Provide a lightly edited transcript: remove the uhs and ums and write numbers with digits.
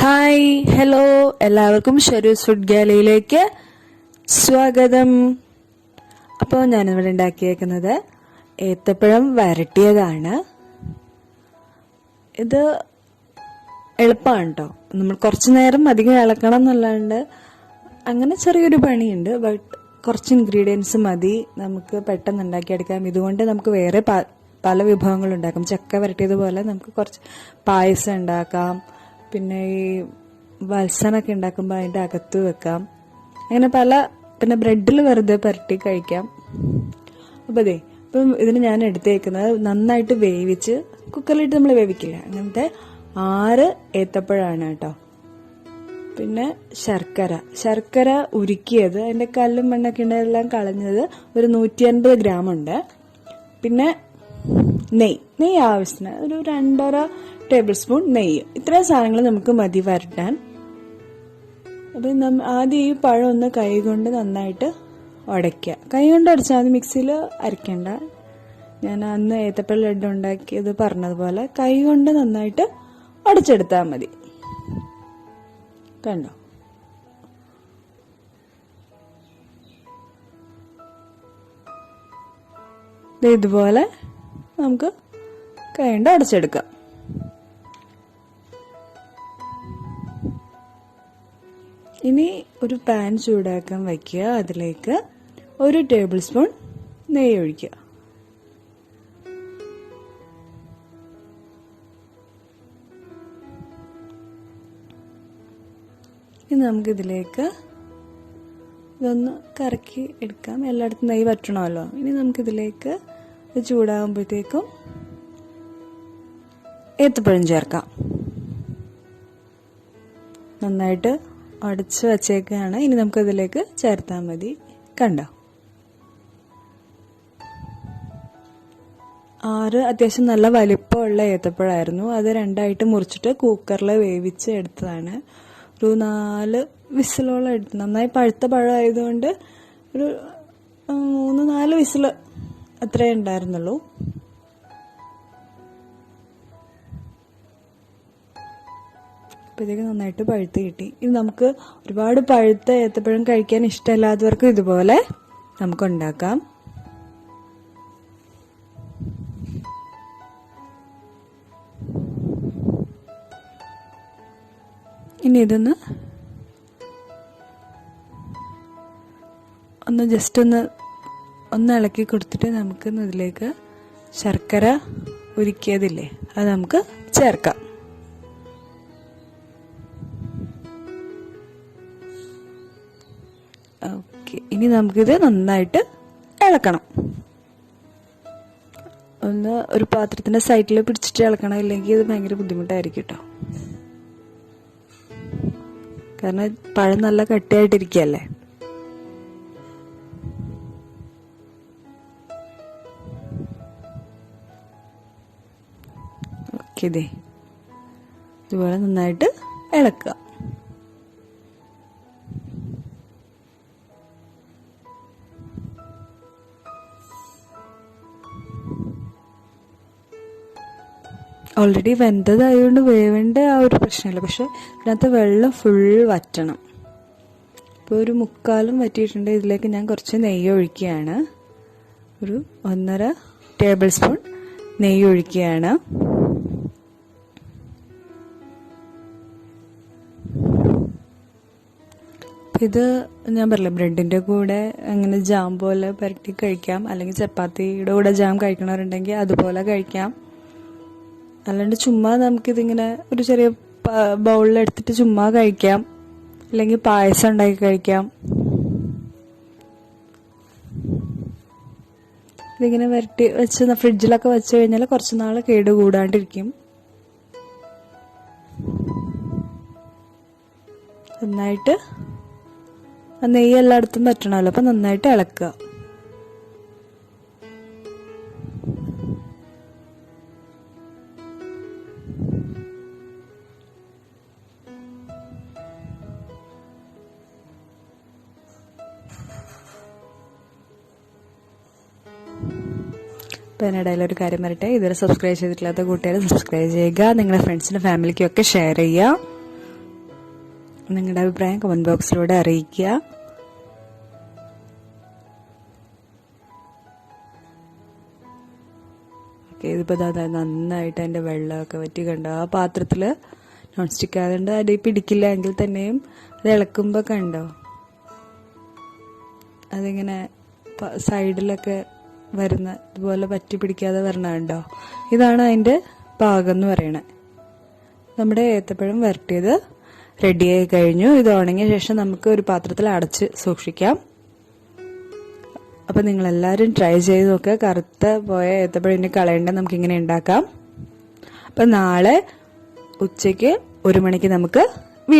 Hi hello എല്ലാവർക്കും ഷെരൂസ് food ഗാലറിയിലേക്ക് സ്വാഗതം. അപ്പോൾ ഞാനിവിടെ ഉണ്ടാക്കിയേക്കുന്നത് ഏത്തപ്പഴം വരട്ടിയതാണ്. ഇത് എളുപ്പമാണ് കേട്ടോ. നമ്മൾ കുറച്ച് നേരം അധികം ഇളക്കണം എന്നല്ലാണ്ട് അങ്ങനെ ചെറിയൊരു പണിയുണ്ട്. ബട്ട് കുറച്ച് ഇൻഗ്രീഡിയൻസ് മതി, നമുക്ക് പെട്ടെന്ന് ഉണ്ടാക്കിയെടുക്കാം. ഇതുകൊണ്ട് നമുക്ക് വേറെ പല വിഭവങ്ങളും ഉണ്ടാക്കാം. ചക്ക വരട്ടിയതുപോലെ നമുക്ക് കുറച്ച് പായസം ഉണ്ടാക്കാം, പിന്നെ ഈ വത്സനൊക്കെ ഉണ്ടാക്കുമ്പോൾ അതിൻ്റെ അകത്ത് വെക്കാം, അങ്ങനെ പിന്നെ ബ്രെഡിൽ വെറുതെ പുരട്ടി കഴിക്കാം. അപ്പോൾ ഇപ്പം ഇതിന് ഞാൻ എടുത്തേക്കുന്നത് നന്നായിട്ട് വേവിച്ച് കുക്കറിലിട്ട് നമ്മൾ വേവിക്കില്ല, അങ്ങനത്തെ 6 ഏത്തപ്പഴമാണ് കേട്ടോ. പിന്നെ ശർക്കര ഉരുക്കിയത്, അതിൻ്റെ കല്ലും മണ്ണൊക്കെ ഉണ്ടെല്ലാം കളഞ്ഞത് ഒരു 150 ഗ്രാം ഉണ്ട്. പിന്നെ നെയ്യ് ആവശ്യത്തിന് ഒരു 2.5 ടേബിൾ സ്പൂൺ നെയ്യ്. ഇത്രയും സാധനങ്ങൾ നമുക്ക് മതി വരട്ടാൻ. അപ്പം ആദ്യം ഈ പഴം ഒന്ന് കൈ കൊണ്ട് നന്നായിട്ട് ഉടയ്ക്കുക. കൈ കൊണ്ട് ഉടച്ചാൽ മതി, മിക്സിയിൽ അരയ്ക്കണ്ട. ഞാൻ അന്ന് ഏത്തപ്പഴം ലഡ്ഡു ഉണ്ടാക്കിയത് പറഞ്ഞതുപോലെ കൈ കൊണ്ട് നന്നായിട്ട് ഉടച്ചെടുത്താൽ മതി. കണ്ടോ? ഇതുപോലെ നമുക്ക് കൈ കൊണ്ട് ഉടച്ചെടുക്കാം. ഇനി ഒരു പാൻ ചൂടാക്കാൻ വയ്ക്കുക. അതിലേക്ക് 1 ടേബിൾ സ്പൂൺ നെയ്യ് ഒഴിക്കുക. ഇനി നമുക്കിതിലേക്ക് ഇതൊന്ന് കറക്കി എടുക്കാം. എല്ലായിടത്തും നെയ്യ് പറ്റണമല്ലോ. ഇനി നമുക്കിതിലേക്ക് ചൂടാകുമ്പോഴത്തേക്കും ഏത്തപ്പഴം ചേർക്കാം. നന്നായിട്ട് അടച്ച് വച്ചേക്കാണ്. ഇനി നമുക്കതിലേക്ക് ചേർത്താൽ മതി. കണ്ടോ? 6 അത്യാവശ്യം നല്ല വലിപ്പമുള്ള ഏത്തപ്പഴമായിരുന്നു. അത് 2ആയിട്ട് മുറിച്ചിട്ട് കുക്കറിൽ വേവിച്ച് എടുത്തതാണ്. ഒരു 4 വിസിലോളം എടുത്തു. നന്നായി പഴുത്ത പഴമായതുകൊണ്ട് ഒരു 3-4 വിസിൽ അത്രേ ഉണ്ടായിരുന്നുള്ളൂ. അപ്പോഴത്തേക്ക് നന്നായിട്ട് പഴുത്ത് കിട്ടി. ഇനി നമുക്ക് ഒരുപാട് പഴുത്ത ഏത്തപ്പഴം കഴിക്കാൻ ഇഷ്ടമല്ലാത്തവർക്ക് ഇതുപോലെ നമുക്ക് ഉണ്ടാക്കാം. ഇനി ഇതൊന്ന് ജസ്റ്റ് ഒന്ന് ഇളക്കി കൊടുത്തിട്ട് നമുക്ക് ഇതിലേക്ക് ശർക്കര ഉരുക്കിയതില്ലേ അത് നമുക്ക് ചേർക്കാം. ഓക്കെ, ഇനി നമുക്കിത് നന്നായിട്ട് ഇളക്കണം. ഒരു പാത്രത്തിന്റെ സൈഡിൽ പിടിച്ചിട്ട് ഇളക്കണം, ഇല്ലെങ്കിൽ ഇത് ഭയങ്കര ബുദ്ധിമുട്ടായിരിക്കും കേട്ടോ. കാരണം പഴം നല്ല കട്ടിയായിട്ടിരിക്കുകയല്ലേ. ഓക്കെ, ഇതുപോലെ നന്നായിട്ട് ഇളക്കുക. ഓൾറെഡി വെന്തതായതുകൊണ്ട് വേവേണ്ട ആ ഒരു പ്രശ്നമില്ല. പക്ഷെ ഇതിനകത്ത് വെള്ളം ഫുൾ വറ്റണം. ഇപ്പോൾ ഒരു 3/4 വറ്റിയിട്ടുണ്ട്. ഇതിലേക്ക് ഞാൻ കുറച്ച് നെയ്യ് ഒഴിക്കുകയാണ്. ഒരു 1.5 ടേബിൾ സ്പൂൺ നെയ്യ് ഒഴിക്കുകയാണ്. ഇത് ഞാൻ പറഞ്ഞില്ല, ബ്രെഡിൻ്റെ കൂടെ അങ്ങനെ ജാം പോലെ പുരട്ടി കഴിക്കാം, അല്ലെങ്കിൽ ചപ്പാത്തിയുടെ കൂടെ ജാം കഴിക്കണവരുണ്ടെങ്കിൽ അതുപോലെ കഴിക്കാം. അല്ലാണ്ട് ചുമ്മാ നമുക്കിതിങ്ങനെ ഒരു ചെറിയ ബൗളിലെടുത്തിട്ട് ചുമ്മാ കഴിക്കാം, അല്ലെങ്കിൽ പായസം ഉണ്ടാക്കി കഴിക്കാം. ഇതിങ്ങനെ വരട്ടി വെച്ച് ഫ്രിഡ്ജിലൊക്കെ വെച്ച് കഴിഞ്ഞാൽ കുറച്ച് നാൾ കേടുകൂടാണ്ടിരിക്കും. നന്നായിട്ട് നെയ്യ് എല്ലായിടത്തും പറ്റണമല്ലോ, അപ്പം നന്നായിട്ട് ഇളക്കുക. അപ്പോൾ അതിനിടയിൽ ഒരു കാര്യം പറയട്ടെ, ഇതുവരെ സബ്സ്ക്രൈബ് ചെയ്തിട്ടില്ലാത്ത കൂട്ടുകാരെ സബ്സ്ക്രൈബ് ചെയ്യുക, നിങ്ങളുടെ ഫ്രണ്ട്സിനും ഫാമിലിക്കും ഒക്കെ ഷെയർ ചെയ്യുക. നിങ്ങളുടെ അഭിപ്രായം കമന്റ് ബോക്സിലൂടെ അറിയിക്കുക. ഓക്കെ, ഇതിപ്പോൾ നന്നായിട്ട് അതിൻ്റെ വെള്ളമൊക്കെ വറ്റി കണ്ടോ. ആ പാത്രത്തിൽ നോൺ സ്റ്റിക്ക് ആയതുകൊണ്ട് അടി പിടിക്കില്ല എങ്കിൽ തന്നെയും അത് ഇളക്കുമ്പോൾ കണ്ടോ അതിങ്ങനെ സൈഡിലൊക്കെ വരുന്ന ഇതുപോലെ പറ്റി പിടിക്കാതെ വരണുണ്ടോ. ഇതാണ് അതിൻ്റെ പാകം എന്ന് പറയണത്. നമ്മുടെ ഏത്തപ്പഴം വരട്ടിയത് റെഡിയായി കഴിഞ്ഞു. ഇത് ഉണങ്ങിയ ശേഷം നമുക്ക് ഒരു പാത്രത്തിൽ അടച്ച് സൂക്ഷിക്കാം. അപ്പം നിങ്ങളെല്ലാവരും ട്രൈ ചെയ്ത് നോക്കുക. കറുത്ത പോയ ഏത്തപ്പഴം ഇനി കളയേണ്ട നമുക്കിങ്ങനെ ഉണ്ടാക്കാം. അപ്പം നാളെ ഉച്ചയ്ക്ക് 1 മണിക്ക് നമുക്ക്